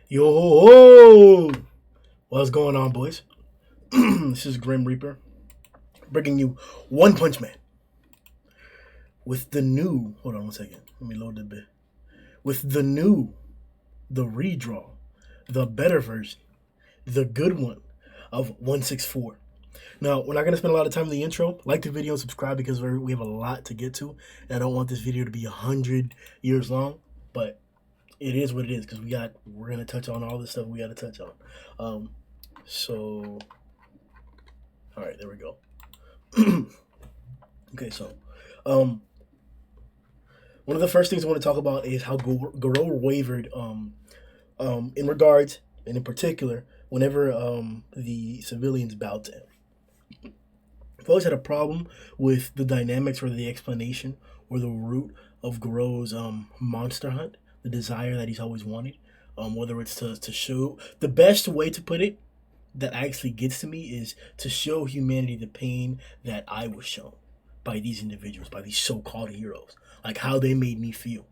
Yo, what's going on, boys? This is Grim Reaper bringing you One Punch Man with the new. Hold on one second. Let me load the bit. With the redraw, the better version, the good one of 164. Now, we're not going to spend a lot of time in the intro. Like the video and subscribe because we have a lot to get to. And I don't want this video to be 100 years long, but it is what it is because we're going to touch on all the stuff we got to touch on. So all right, there we go. Okay, so one of the first things I want to talk about is how Garou wavered in regards, and in particular, whenever the civilians bowed to him. I've always had a problem with the dynamics or the explanation or the root of Garou's monster hunt, the desire that he's always wanted. Whether it's to show the best way to put it that actually gets to me is to show humanity the pain that I was shown by these individuals, by these so-called heroes, like how they made me feel.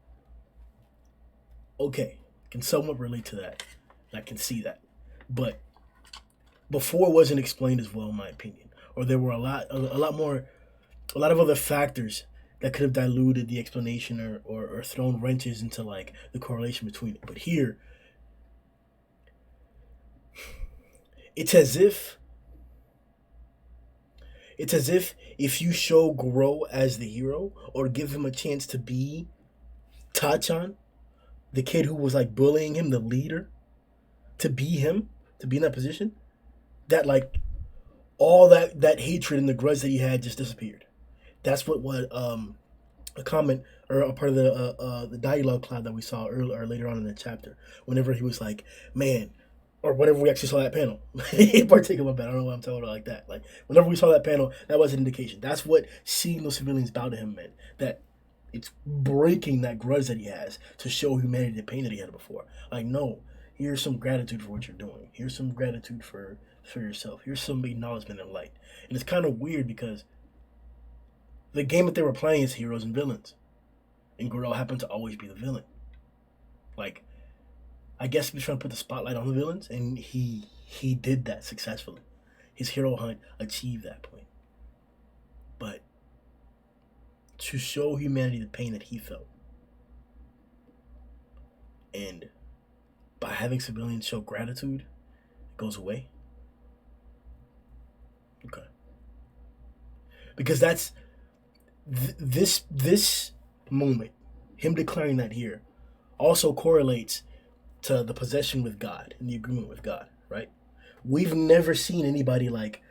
Okay, can somewhat relate to that. I can see that, but before it wasn't explained as well, in my opinion, or there were a lot of other factors that could have diluted the explanation or thrown wrenches into like the correlation between it. But here, it's as if if you show Garou as the hero or give him a chance to be Tachan, the kid who was like bullying him, the leader, to be him, to be in that position, that like all that hatred and the grudge that he had just disappeared. That's what a comment or a part of the dialogue cloud that we saw earlier or later on in the chapter. Whenever he was like, "Man," or whenever we actually saw that panel, in particular, but I don't know why I'm telling it like that. Like whenever we saw that panel, that was an indication. That's what seeing those civilians bow to him meant. That it's breaking that grudge that he has to show humanity the pain that he had before. Like, no, here's some gratitude for what you're doing. Here's some gratitude for yourself. Here's some acknowledgement and light. And it's kind of weird because the game that they were playing is heroes and villains, and Garou happened to always be the villain. Like, I guess he was trying to put the spotlight on the villains, and he did that successfully. His hero hunt achieved that point. But to show humanity the pain that he felt, and by having civilians show gratitude, it goes away. Okay, because that's this moment, him declaring that here, also correlates to the possession with God and the agreement with God, right? We've never seen anybody like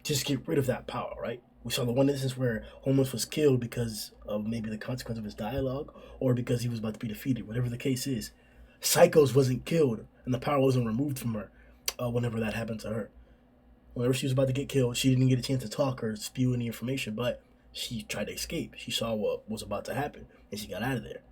just get rid of that power, right? We saw the one instance where Homeless was killed because of maybe the consequence of his dialogue or because he was about to be defeated. Whatever the case is, Psychos wasn't killed and the power wasn't removed from her whenever that happened to her. Whenever she was about to get killed, she didn't get a chance to talk or spew any information, but she tried to escape. She saw what was about to happen and she got out of there.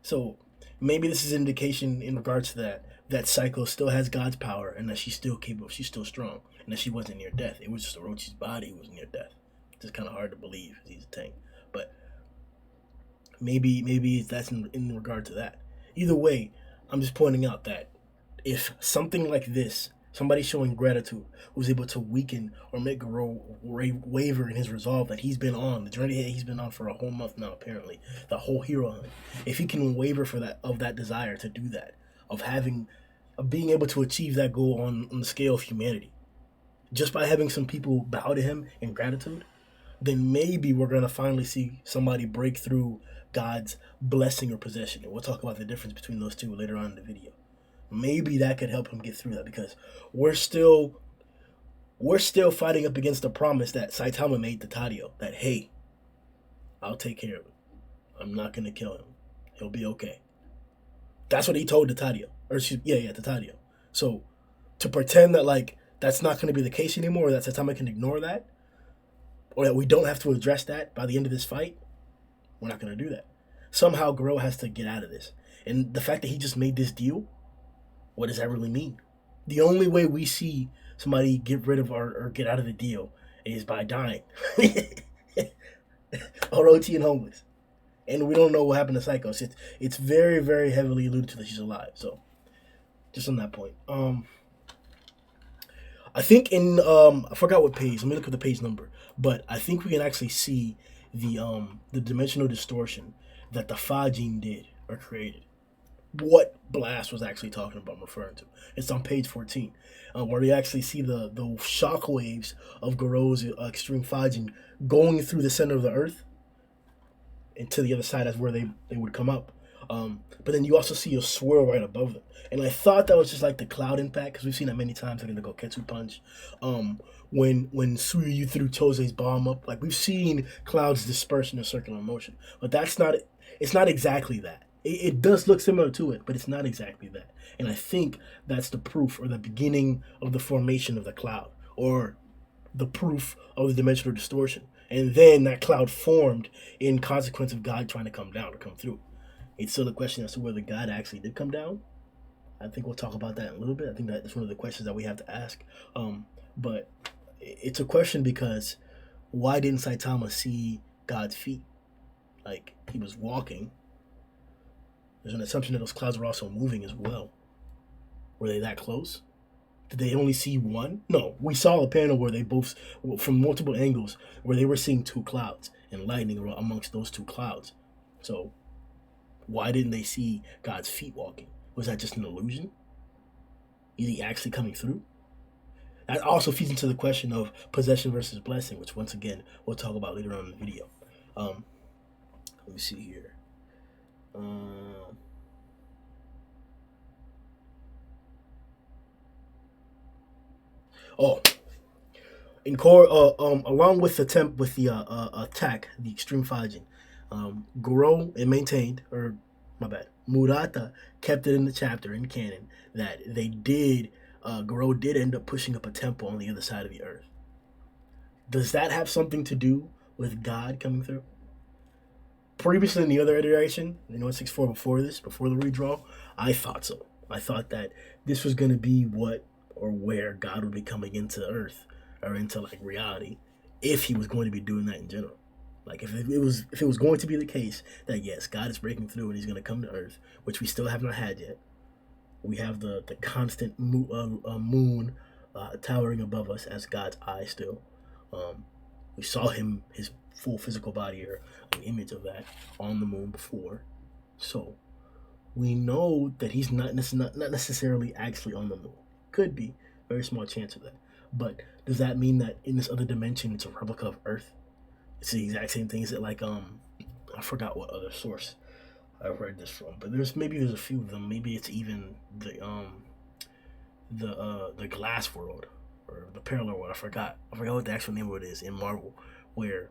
So maybe this is an indication in regards to that Psycho still has God's power and that she's still capable, she's still strong, and that she wasn't near death. It was just Orochi's body who was near death. It's just kind of hard to believe he's a tank, but maybe that's in regard to that. Either way, I'm just pointing out that if something like this, somebody showing gratitude, was able to weaken or make Garou waver in his resolve that he's been on, the journey he's been on for a whole month now, apparently, the whole hero hunt. If he can waver for that desire to do that, of being able to achieve that goal on the scale of humanity, just by having some people bow to him in gratitude, then maybe we're gonna finally see somebody break through God's blessing or possession. And we'll talk about the difference between those two later on in the video. Maybe that could help him get through that because we're still fighting up against the promise that Saitama made to Tadio that, hey, I'll take care of him. I'm not gonna kill him. He'll be okay. That's what he told to Tadio. To Tadio. So to pretend that like that's not gonna be the case anymore, or that Saitama can ignore that, or that we don't have to address that by the end of this fight, we're not gonna do that. Somehow Garou has to get out of this. And the fact that he just made this deal, what does that really mean? The only way we see somebody get rid of or get out of the deal is by dying. Orochi and Homeless. And we don't know what happened to Psychos. It's very, very heavily alluded to that she's alive. So just on that point. I think in I forgot what page. Let me look at the page number. But I think we can actually see the dimensional distortion that the Fajin did or created. What Blast was actually talking about, I'm referring to. It's on page 14, where you actually see the shock waves of Garou's extreme Fajin going through the center of the Earth and to the other side. That's where they would come up. But then you also see a swirl right above them. And I thought that was just like the cloud impact, because we've seen that many times, like in the Goketsu punch. When Suyu threw Chose's bomb up, like we've seen clouds disperse in a circular motion. But that's not, it's not exactly that. It does look similar to it, but it's not exactly that. And I think that's the proof or the beginning of the formation of the cloud, or the proof of the dimensional distortion. And then that cloud formed in consequence of God trying to come down or come through. It's still a question as to whether God actually did come down. I think we'll talk about that in a little bit. I think that's one of the questions that we have to ask. But it's a question because why didn't Saitama see God's feet? Like, he was walking. There's an assumption that those clouds were also moving as well. Were they that close? Did they only see one? No, we saw a panel where they both, from multiple angles, where they were seeing two clouds and lightning amongst those two clouds. So why didn't they see God's feet walking? Was that just an illusion? Is he actually coming through? That also feeds into the question of possession versus blessing, which once again we'll talk about later on in the video. Let me see here. In core, along with the attack, the extreme Fajin, Garou it maintained, or my bad, Murata kept it in the chapter in canon that they did. Garou did end up pushing up a temple on the other side of the earth. Does that have something to do with God coming through? Previously in the other iteration, in 164 before this, before the redraw, I thought so. I thought that this was going to be what or where God would be coming into Earth or into like reality, if he was going to be doing that in general. Like if it was going to be the case that yes, God is breaking through and he's going to come to Earth, which we still have not had yet. We have the constant moon towering above us as God's eye still. We saw his full physical body, or an image of that, on the moon before. So we know that he's not necessarily actually on the moon. Could be. Very small chance of that. But does that mean that in this other dimension it's a replica of Earth? It's the exact same thing. Is it like I forgot what other source I've read this from, but there's a few of them. Maybe it's even the glass world or the parallel world. I forgot what the actual name of it is in Marvel, where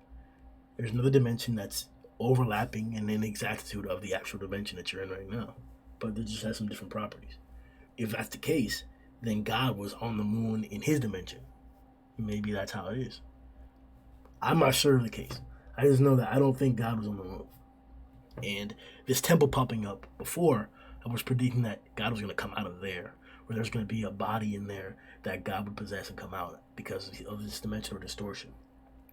there's another dimension that's overlapping and in exactitude of the actual dimension that you're in right now, but they just has some different properties. If that's the case, then God was on the moon in his dimension. Maybe that's how it is. I'm not sure of the case. I just know that I don't think God was on the moon. And this temple popping up before, I was predicting that God was going to come out of there, where there's going to be a body in there that God would possess and come out because of this dimensional distortion,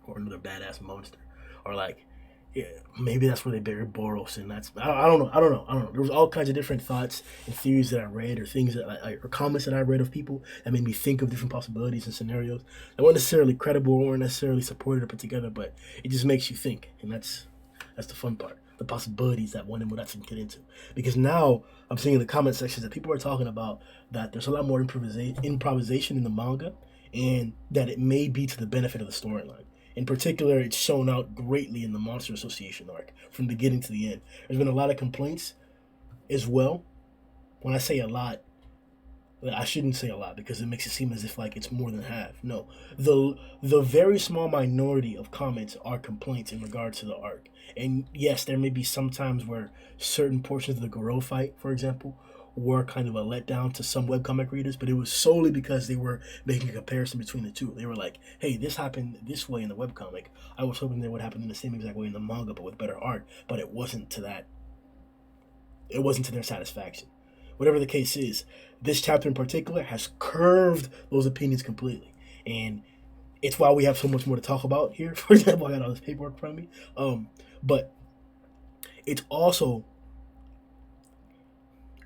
or another badass monster, or like, yeah, maybe that's where they buried Boros, and that's I don't know. There was all kinds of different thoughts and theories that I read, or things that or comments that I read of people that made me think of different possibilities and scenarios that weren't necessarily credible or necessarily supported or put together, but it just makes you think, and that's the fun part. The possibilities that one would actually get into. Because now I'm seeing in the comment sections that people are talking about that there's a lot more improvisation in the manga, and that it may be to the benefit of the storyline. In particular, it's shown out greatly in the Monster Association arc from the beginning to the end. There's been a lot of complaints as well. When I say a lot, I shouldn't say a lot because it makes it seem as if like it's more than half. No, the very small minority of comments are complaints in regards to the arc. And yes, there may be some times where certain portions of the Garou fight, for example, were kind of a letdown to some webcomic readers, but it was solely because they were making a comparison between the two. They were like, hey, this happened this way in the webcomic. I was hoping that would happen in the same exact way in the manga, but with better art. But it wasn't to their satisfaction. Whatever the case is, this chapter in particular has curved those opinions completely. And it's why we have so much more to talk about here. For example, I got all this paperwork in front of me. But it's also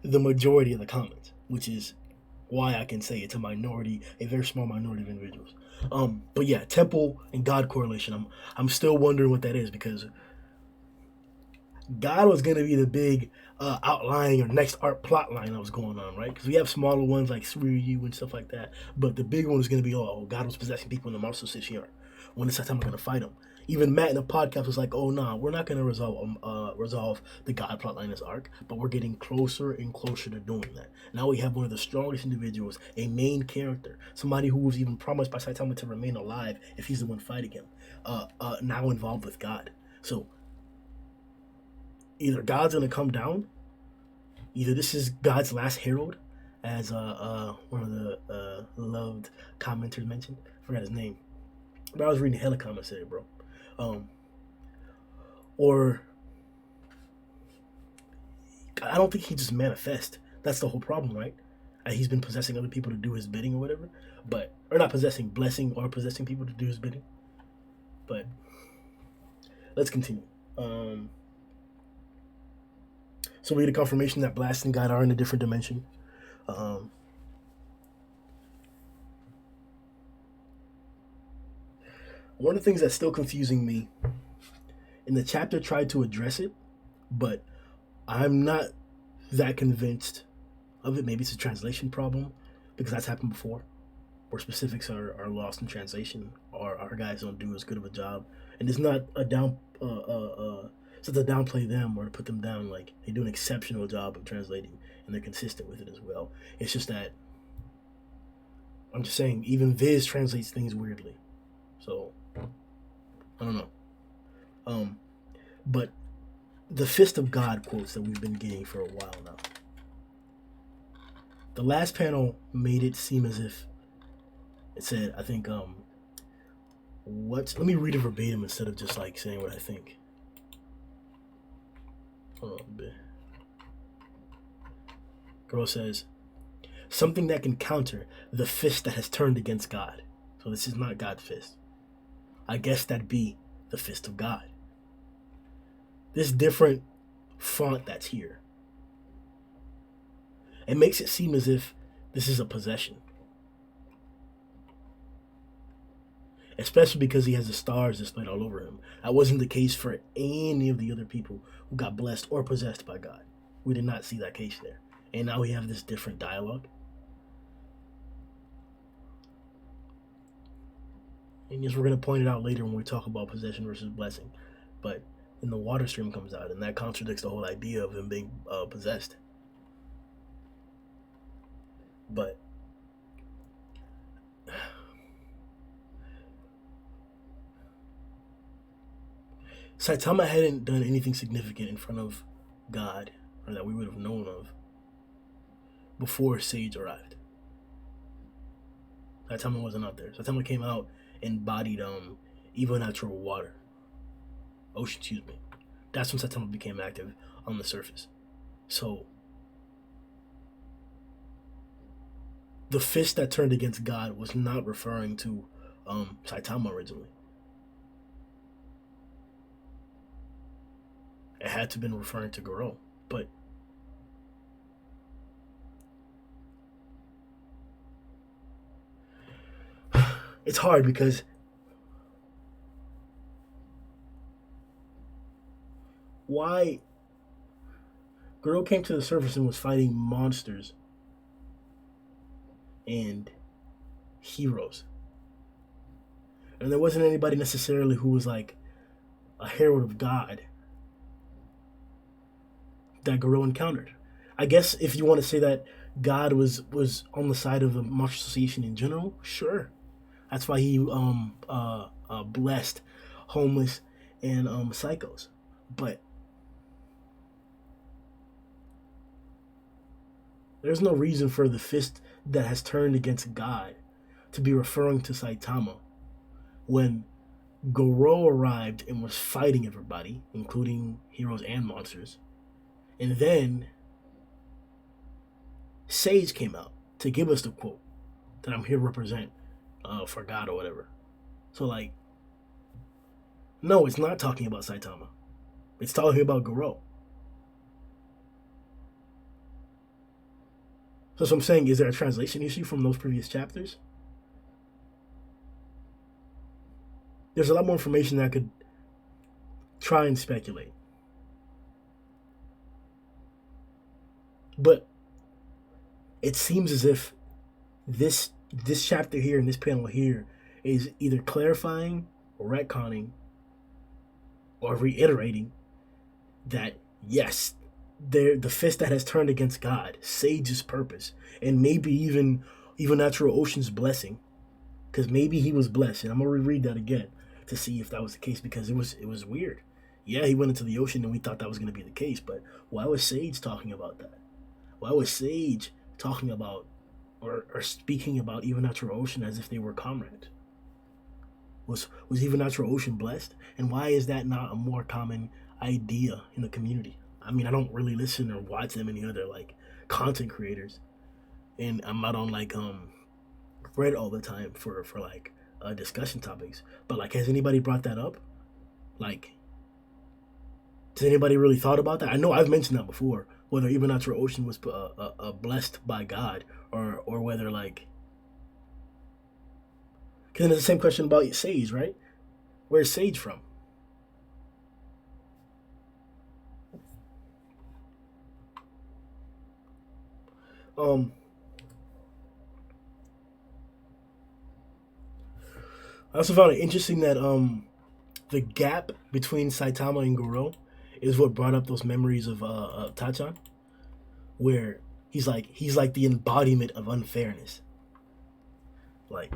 the majority of the comments, which is why I can say it's a very small minority of individuals. But yeah, temple and God correlation. I'm still wondering what that is, because God was gonna be the big outlying or next art plot line that was going on, right? Because we have smaller ones like Suryu and stuff like that, but the big one was gonna be, oh, God was possessing people in the Marshall City arc. When it's that time, we're gonna fight him. Even Matt in the podcast was like, "Oh nah, we're not gonna resolve the God plotline in this arc, but we're getting closer and closer to doing that." Now we have one of the strongest individuals, a main character, somebody who was even promised by Saitama to remain alive if he's the one fighting him, now involved with God. So either God's gonna come down, either this is God's last herald, as one of the loved commenters mentioned. I forgot his name, but I was reading hella comments today, bro. Um, or I don't think he just manifest. That's the whole problem, right? He's been possessing other people to do his bidding or whatever, but or not possessing, blessing or possessing people to do his bidding. But let's continue. So we get a confirmation that Blast and God are in a different dimension. One of the things that's still confusing me, and the chapter tried to address it, but I'm not that convinced of it. Maybe it's a translation problem, because that's happened before, where specifics are lost in translation, or our guys don't do as good of a job. And it's not a down, so to downplay them or to put them down. Like, they do an exceptional job of translating, and they're consistent with it as well. It's just that I'm just saying, even Viz translates things weirdly. So I don't know. But the Fist of God quotes that we've been getting for a while now. The last panel made it seem as if it said, I think, let me read it verbatim instead of just like saying what I think. Hold on a bit. Girl says, something that can counter the fist that has turned against God. So this is not God's fist. I guess that'd be the Fist of God. This different font that's here, it makes it seem as if this is a possession. Especially because he has the stars displayed all over him. That wasn't the case for any of the other people who got blessed or possessed by God. We did not see that case there. And now we have this different dialogue. And yes, we're going to point it out later when we talk about possession versus blessing. But then the water stream comes out, and that contradicts the whole idea of him being possessed. But Saitama hadn't done anything significant in front of God, or that we would have known of, before Sage arrived. Saitama wasn't out there. Saitama came out and bodied even natural water. Ocean, excuse me. That's when Saitama became active on the surface. So the fist that turned against God was not referring to Saitama originally. It had to have been referring to Garou. But it's hard because why Garou came to the surface and was fighting monsters and heroes. And there wasn't anybody necessarily who was like a herald of God that Garou encountered. I guess if you want to say that God was on the side of the Martial Association in general, sure. That's why he blessed homeless and psychos. But there's no reason for the fist that has turned against God to be referring to Saitama when Garou arrived and was fighting everybody, including heroes and monsters. And then Sage came out to give us the quote that I'm here to represent for God or whatever. So, like, no, it's not talking about Saitama. It's talking about Garou. So I'm saying, is there a translation issue from those previous chapters? There's a lot more information that I could try and speculate. But it seems as if this chapter here and this panel here is either clarifying or retconning or reiterating that yes, the fist that has turned against God, Sage's purpose, and maybe even Natural Ocean's blessing, because maybe he was blessed, and I'm gonna reread that again to see if that was the case, because it was weird. Yeah, he went into the ocean and we thought that was gonna be the case, but why was Sage talking about that? Why was Sage talking about or speaking about even Natural Ocean as if they were comrades? Was even Natural Ocean blessed? And why is that not a more common idea in the community? I mean, I don't really listen or watch them any other like content creators, and I'm not on like Reddit all the time for like discussion topics. But like, has anybody brought that up? Like, has anybody really thought about that? I know I've mentioned that before, whether even Natural Ocean was blessed by God, or whether like, because then it's the same question about Sage, right? Where's Sage from? Um, I also found it interesting that the gap between Saitama and Garou is what brought up those memories of Tachan, where he's like the embodiment of unfairness. Like,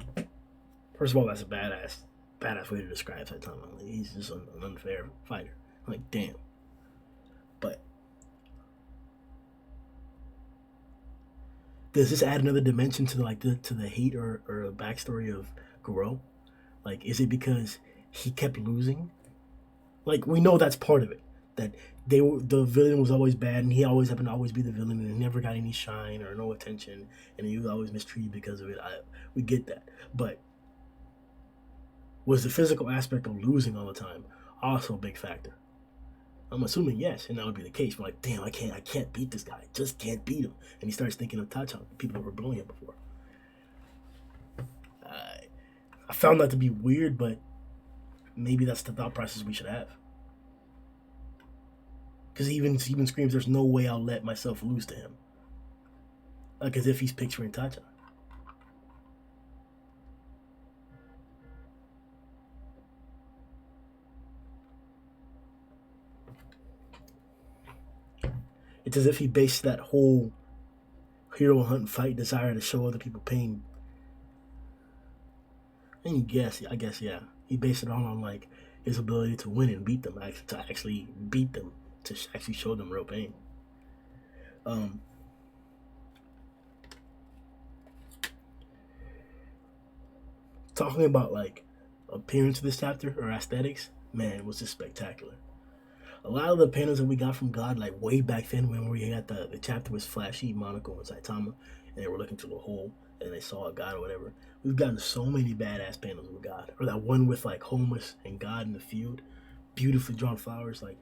first of all, that's a badass way to describe Saitama. Like, he's just an unfair fighter. Like, damn. But does this add another dimension to the hate or backstory of Garou? Like, is it because he kept losing? Like, we know that's part of it. That the villain was always bad, and he always happened to always be the villain, and he never got any shine or no attention, and he was always mistreated because of it. We get that, but was the physical aspect of losing all the time also a big factor? I'm assuming yes, and that would be the case. But like, damn, I can't beat this guy. I just can't beat him. And he starts thinking of Tachan, people that were blowing him before. I found that to be weird, but maybe that's the thought process we should have. Because he even screams, "There's no way I'll let myself lose to him," like as if he's picturing Tachan. It's as if he based that whole hero hunt fight desire to show other people pain. And I guess, yeah, he based it on like his ability to win and beat them, to actually beat them, to actually show them real pain. Um, Talking about like appearance of this chapter or aesthetics, man, it was just spectacular. A lot of the panels that we got from God, like way back then when we had the chapter was flashy, Monaco and Saitama, and they were looking through the hole and they saw a God or whatever. We've gotten so many badass panels with God, or that one with like homeless and God in the field, beautifully drawn flowers. Like,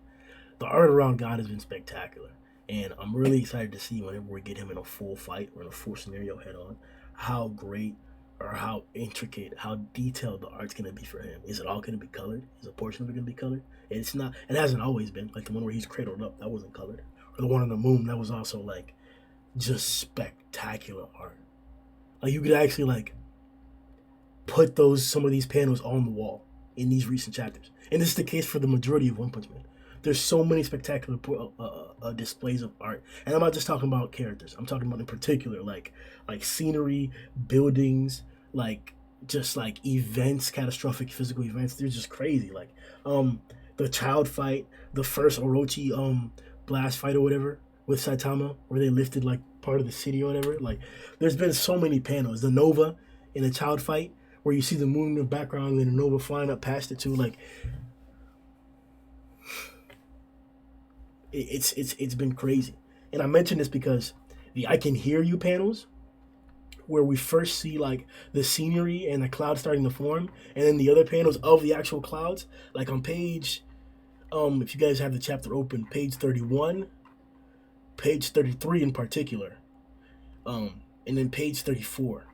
the art around God has been spectacular, and I'm really excited to see whenever we get him in a full fight or in a full scenario head on, how great or how intricate, how detailed the art's gonna be for him. Is it all gonna be colored? Is a portion of it gonna be colored? It's not. It hasn't always been. Like the one where he's cradled up, that wasn't colored, or the one on the moon, that was also like just spectacular art. Like, you could actually like put some of these panels on the wall in these recent chapters, and this is the case for the majority of One Punch Man. There's so many spectacular displays of art, and I'm not just talking about characters. I'm talking about in particular like scenery, buildings, like just like events, catastrophic physical events. They're just crazy. Like the child fight, the first Orochi blast fight or whatever with Saitama, where they lifted like part of the city or whatever. Like, there's been so many panels. The Nova in the child fight, where you see the moon in the background and the Nova flying up past it too. Like, it's been crazy. And I mention this because the I Can Hear You panels, where we first see like the scenery and the clouds starting to form, and then the other panels of the actual clouds, like on page if you guys have the chapter open, page 31, page 33 in particular, And then page 34.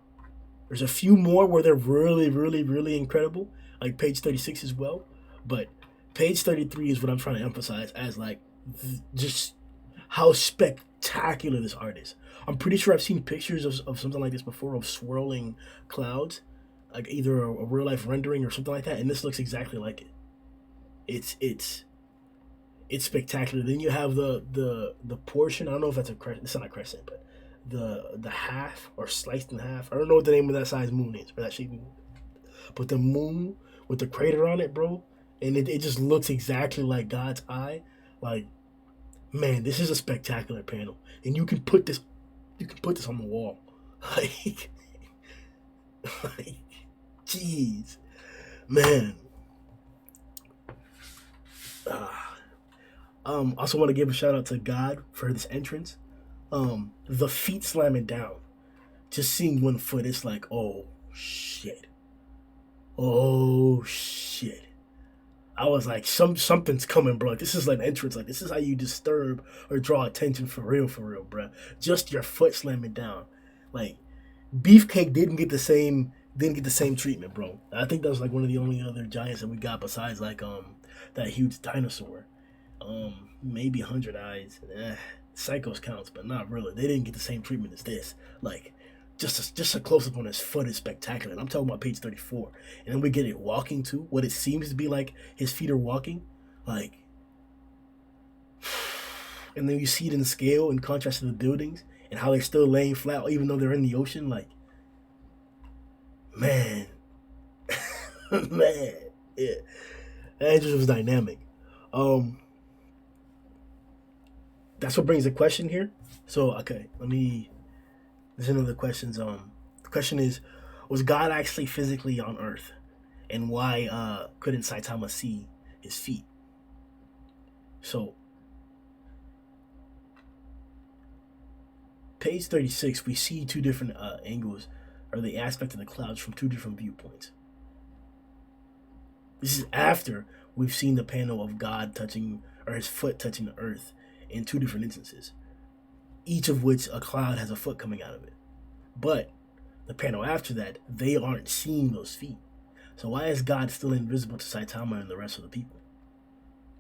There's a few more where they're really, really, really incredible, like page 36 as well. But page 33 is what I'm trying to emphasize as like just how spectacular this art is. I'm pretty sure I've seen pictures of something like this before of swirling clouds, like either a real life rendering or something like that, and this looks exactly like it. It's it's spectacular. Then you have the portion. I don't know if that's a crescent. It's not a crescent, but the half or sliced in half. I don't know what the name of that size moon is, but that shape moon. But the moon with the crater on it, bro, and it just looks exactly like God's eye. Like, man, this is a spectacular panel, and you can put this on the wall. Like, like, jeez, man. Also want to give a shout out to God for this entrance. The feet slamming down. Just seeing one foot, it's like, oh shit. Oh shit. I was like, something's coming, bro. Like, this is like an entrance. Like, this is how you disturb or draw attention for real, bro. Just your foot slamming down. Like, Beefcake didn't get the same treatment, bro. I think that was like one of the only other giants that we got besides like that huge dinosaur. Maybe 100 Eyes. Psychos counts, but not really. They didn't get the same treatment as this. Like, just a close up on his foot is spectacular. And I'm talking about page 34, and then we get it walking too. What it seems to be like his feet are walking, like, and then you see it in scale in contrast to the buildings and how they're still laying flat even though they're in the ocean. Like, man, man, yeah, that just was dynamic. Um, that's what brings the question here. So okay, let me. There's another questions. The question is, was God actually physically on Earth, and why couldn't Saitama see his feet? So, page 36, we see two different angles, or the aspect of the clouds from two different viewpoints. This is after we've seen the panel of God touching, or his foot touching the earth in two different instances, each of which a cloud has a foot coming out of it. But the panel after that, they aren't seeing those feet. So why is God still invisible to Saitama and the rest of the people?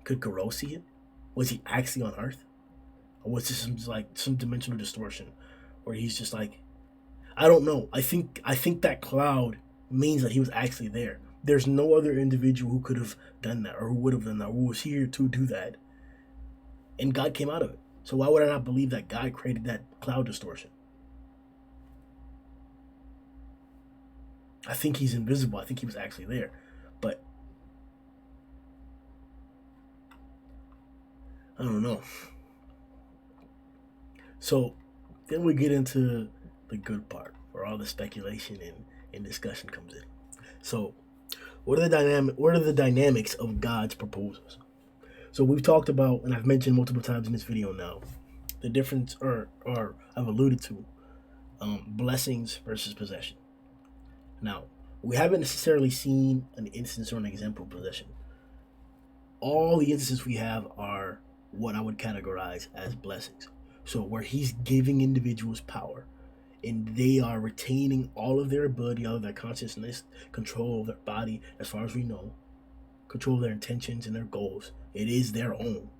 Could Garou see it? Was he actually on Earth? Or was this some dimensional distortion where he's just like, I don't know. I think that cloud means that he was actually there. There's no other individual who could have done that or who would have done that or who was here to do that. And God came out of it. So why would I not believe that God created that cloud distortion? I think he's invisible. I think he was actually there. But I don't know. So then we get into the good part where all the speculation and discussion comes in. So what are the dynamics of God's proposals? So we've talked about, and I've mentioned multiple times in this video now, the difference, or I've alluded to, blessings versus possession. Now, we haven't necessarily seen an instance or an example of possession. All the instances we have are what I would categorize as blessings. So where he's giving individuals power, and they are retaining all of their ability, all of their consciousness, control of their body, as far as we know, control of their intentions and their goals. It is their own.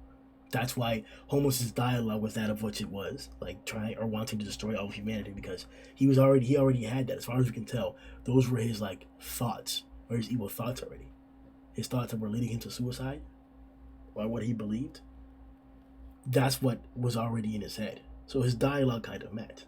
That's why Homos' dialogue was that of which it was, like trying or wanting to destroy all of humanity, because he already had that. As far as we can tell, those were his like thoughts, or his evil thoughts already. His thoughts that were leading him to suicide, or what he believed. That's what was already in his head. So his dialogue kind of matched.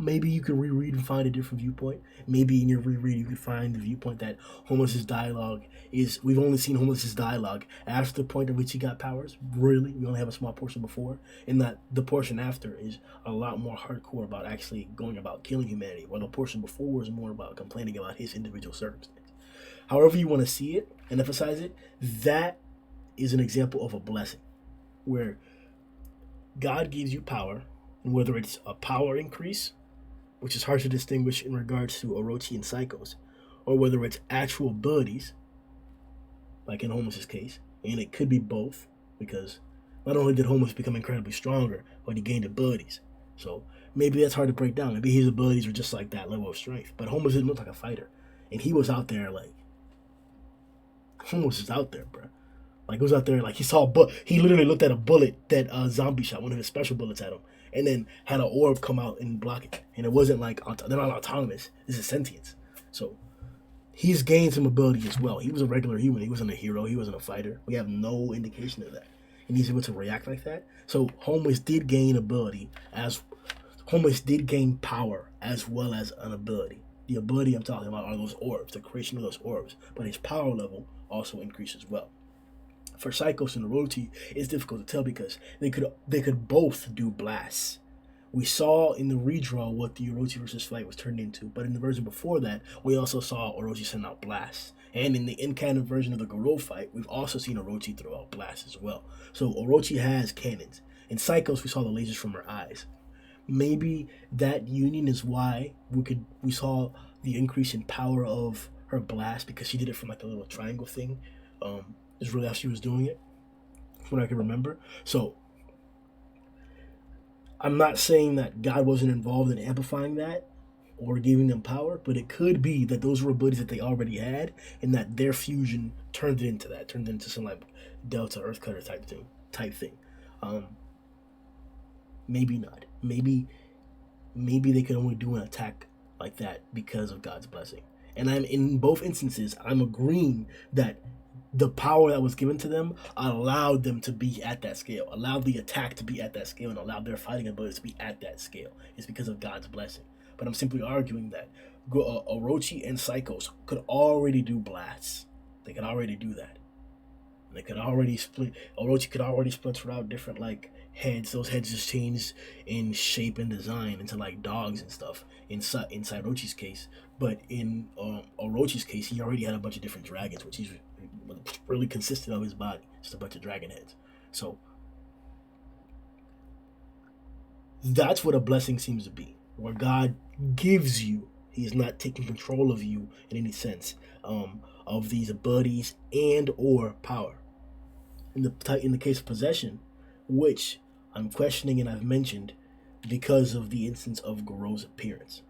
Maybe you could reread and find a different viewpoint. Maybe in your reread you could find the viewpoint that Homos' dialogue is, we've only seen Homos' dialogue after the point at which he got powers. Really, we only have a small portion before, and that the portion after is a lot more hardcore about actually going about killing humanity, while the portion before was more about complaining about his individual circumstance. However you want to see it and emphasize it, that is an example of a blessing, where God gives you power, and whether it's a power increase, which is hard to distinguish in regards to Orochi and Psychos, or whether it's actual abilities, like in Homos' case, and it could be both, because not only did Homos become incredibly stronger, but he gained abilities. So Maybe that's hard to break down. Maybe his abilities were just like that level of strength. But Homos didn't look like a fighter, and he was out there like Homos is out there, bro. Like, he was out there, like, he saw he literally looked at a bullet that Zombie shot, one of his special bullets at him, and then had an orb come out and block it. And it wasn't like, they're not autonomous. This is sentience. So, he's gained some ability as well. He was a regular human. He wasn't a hero. He wasn't a fighter. We have no indication of that. And he's able to react like that. So, Homeless did gain ability Homeless did gain power as well as an ability. The ability I'm talking about are those orbs, the creation of those orbs. But his power level also increased as well. For Psychos and Orochi, it's difficult to tell because they could both do blasts. We saw in the redraw what the Orochi versus Flight was turned into, but in the version before that, we also saw Orochi send out blasts. And in the in-canon version of the Garou fight, we've also seen Orochi throw out blasts as well. So Orochi has cannons. In Psychos, we saw the lasers from her eyes. Maybe that union is why we saw the increase in power of her blast, because she did it from like a little triangle thing. Is really how she was doing it, from what I can remember. So I'm not saying that God wasn't involved in amplifying that or giving them power, but it could be that those were abilities that they already had, and that their fusion turned it into some like Delta Earth Cutter type thing. Maybe not. Maybe they could only do an attack like that because of God's blessing. And in both instances, I'm agreeing that the power that was given to them allowed them to be at that scale, allowed the attack to be at that scale, and allowed their fighting abilities to be at that scale. It's because of God's blessing. But I'm simply arguing that Orochi and Psychos could already do blasts. They could already do that. They could already split. Orochi could already splinter out different like heads. Those heads just changed in shape and design into like dogs and stuff. Inside Orochi's case, but in Orochi's case, he already had a bunch of different dragons, which he's really consistent of his body, just a bunch of dragon heads. So that's what a blessing seems to be, where God gives you. He's not taking control of you in any sense of these abilities and or power. In the case of possession, which I'm questioning and I've mentioned because of the instance of Garou's appearance.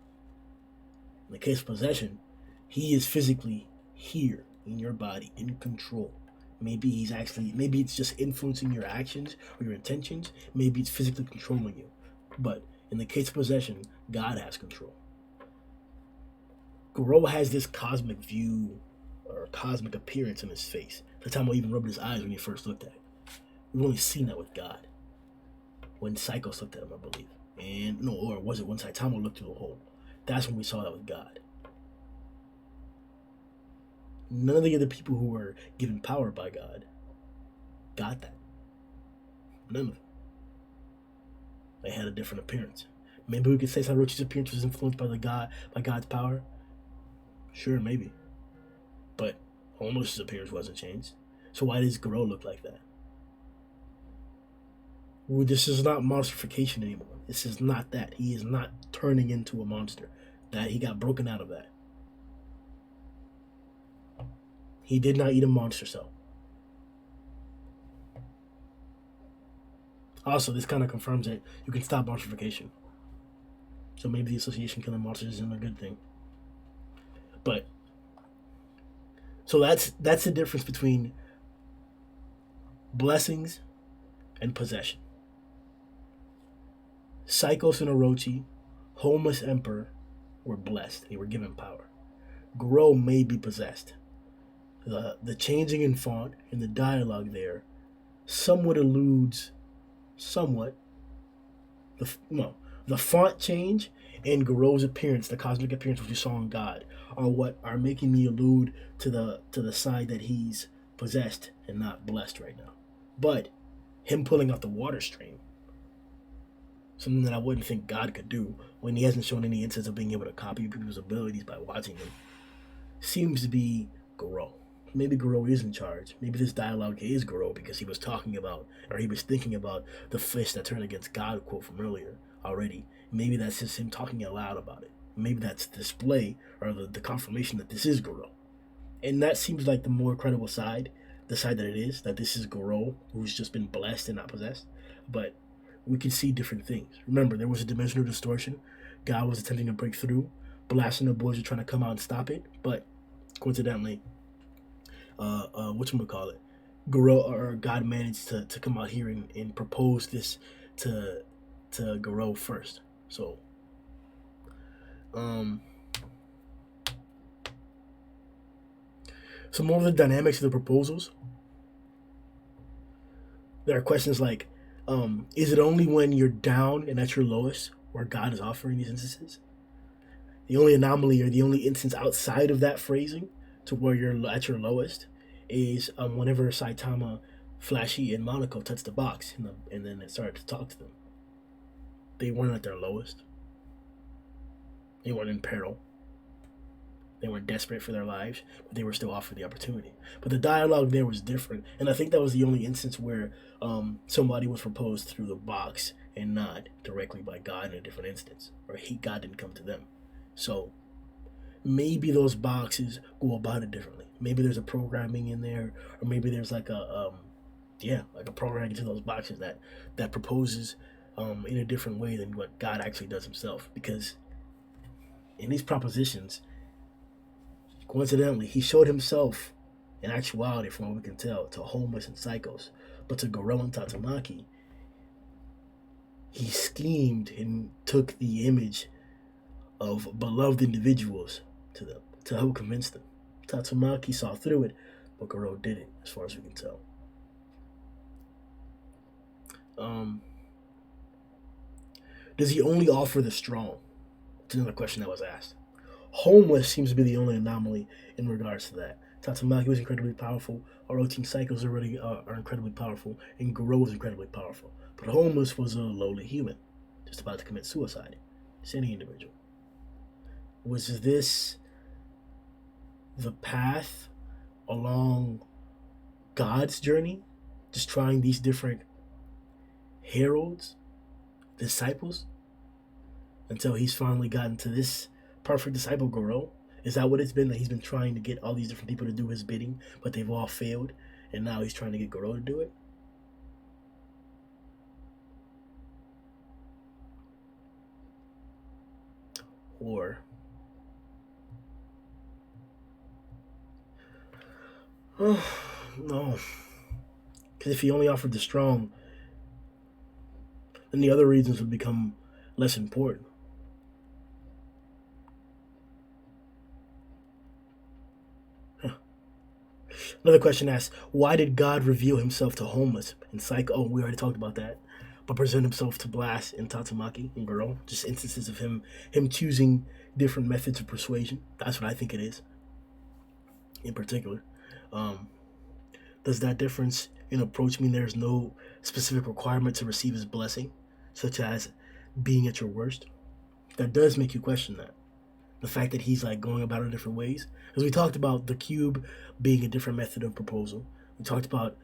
In the case of possession, he is physically here in your body, in control. Maybe it's just influencing your actions or your intentions. Maybe it's physically controlling you. But in the case of possession, God has control. Garou has this cosmic view or cosmic appearance in his face. The time I even rubbed his eyes when he first looked at it. We've only seen that with God. When Psychos looked at him, I believe. Or was it when Saitama looked through the hole? That's when we saw that with God. None of the other people who were given power by God got that. None of them. They had a different appearance. Maybe we could say Sairochi's appearance was influenced by God's power. Sure, maybe. But Homos' appearance wasn't changed. So why does Garou look like that? Well, this is not monstrification anymore. This is not that. He is not turning into a monster. That he got broken out of that. He did not eat a monster cell. Also, this kind of confirms that you can stop monstrification. So maybe the association killing monsters isn't a good thing. But so that's the difference between blessings and possession. Psychos and Orochi, Homeless Emperor, were blessed. They were given power. Garou may be possessed. The changing in font and the dialogue there somewhat alludes, the font change and Garou's appearance, the cosmic appearance which you saw in God, are what are making me allude to the side that he's possessed and not blessed right now. But him pulling out the water stream, something that I wouldn't think God could do when he hasn't shown any instance of being able to copy people's abilities by watching them, seems to be Garou. Maybe Garou is in charge. Maybe this dialogue is Garou because he was thinking about the fish that turned against God quote from earlier already. Maybe that's just him talking out loud about it. Maybe that's the display or the confirmation that this is Garou. And that seems like the more credible side, the side that it is, that this is Garou who's just been blessed and not possessed. But we could see different things. Remember, there was a dimensional distortion. God was attempting to break through. Blasting the boys were trying to come out and stop it, but coincidentally, whatchamacallit, Garou or God managed to come out here and propose this to Garou first. So, um, some more of the dynamics of the proposals. There are questions like, is it only when you're down and at your lowest where God is offering these instances? The only anomaly or the only instance outside of that phrasing to where you're at your lowest is whenever Saitama, Flashy, and Monaco touched the box and then it started to talk to them. They weren't at their lowest. They weren't in peril. They weren't desperate for their lives, but they were still offered the opportunity. But the dialogue there was different, and I think that was the only instance where somebody was proposed through the box and not directly by God in a different instance, or God didn't come to them. So maybe those boxes go about it differently. Maybe there's a programming in there, or maybe there's like a programming into those boxes that proposes in a different way than what God actually does himself. Because in these propositions, coincidentally, he showed himself in actuality, from what we can tell, to homeless and psychos. But to Garou and Tatsumaki, he schemed and took the image of beloved individuals to them to help convince them. Tatsumaki saw through it, but Garou did it, as far as we can tell. Does he only offer the strong? That's another question that was asked. Homeless seems to be the only anomaly in regards to that. Tatsumaki was incredibly powerful. Our 18 cycles already are incredibly powerful, and Garou was incredibly powerful. But homeless was a lowly human, just about to commit suicide. Just any individual. Was this the path along God's journey? Just trying these different heralds, disciples, until he's finally gotten to this perfect disciple, Garou? Is that what it's been? That he's been trying to get all these different people to do his bidding, but they've all failed, and now he's trying to get Garou to do it? Or no, because if he only offered the strong, then the other reasons would become less important. Another question asks, why did God reveal himself to homeless and psycho? Oh, we already talked about that. But present himself to Blast and Tatsumaki and Garou. Just instances of him choosing different methods of persuasion. That's what I think it is. In particular. Does that difference in approach mean there's no specific requirement to receive his blessing, such as being at your worst? That does make you question that. The fact that he's like going about it in different ways. Because we talked about the cube being a different method of proposal. We talked about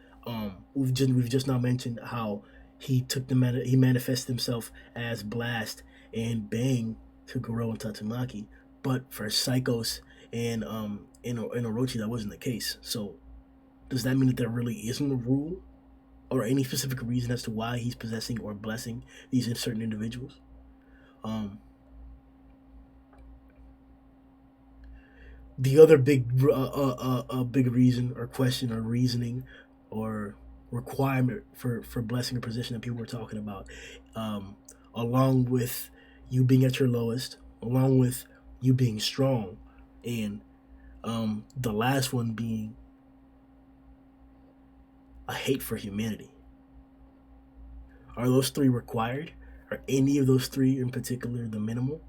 we've just now mentioned how he took he manifested himself as Blast and Bang to Garou and Tatsumaki, but for Psychos and in Orochi that wasn't the case. So does that mean that there really isn't a rule or any specific reason as to why he's possessing or blessing these certain individuals? The other big reason or question or reasoning or requirement for blessing or position that people were talking about, along with you being at your lowest, along with you being strong, and the last one being a hate for humanity. Are those three required? Are any of those three in particular the minimal?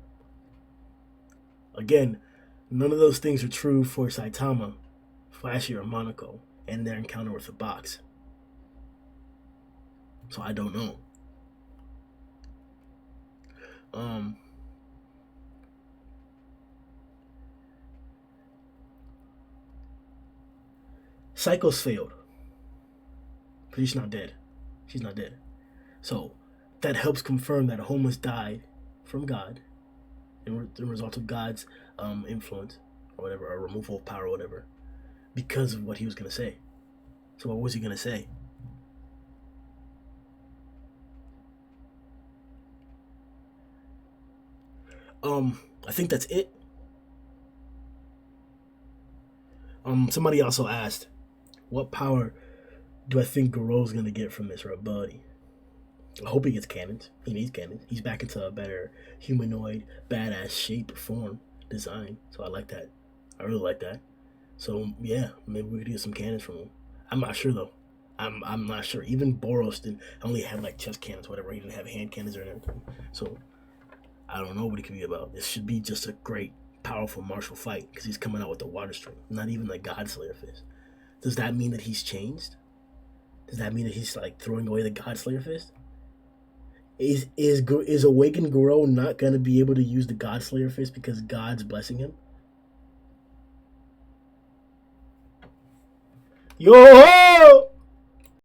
Again, none of those things are true for Saitama, Flashy, or Monaco and their encounter with the box. So I don't know. Psychos failed. But she's not dead. She's not dead. So that helps confirm that a homeless died from God in the result of God's influence or whatever, or removal of power or whatever, because of what he was going to say. So what was he going to say? I think that's it. Somebody also asked, what power do I think Garou's gonna get from this ability? I hope he gets cannons. He needs cannons. He's back into a better humanoid, badass shape, form, design. So I like that. I really like that. So yeah, maybe we could get some cannons from him. I'm not sure though. I'm not sure. Even Boros didn't only had like chest cannons, whatever. He didn't have hand cannons or anything. So I don't know what it could be about. This should be just a great, powerful martial fight because he's coming out with the water stream. Not even like God Slayer fist. Does that mean that he's changed? Does that mean that he's like throwing away the God Slayer fist? Is awakened Garou not gonna be able to use the God Slayer fist because God's blessing him? Yo!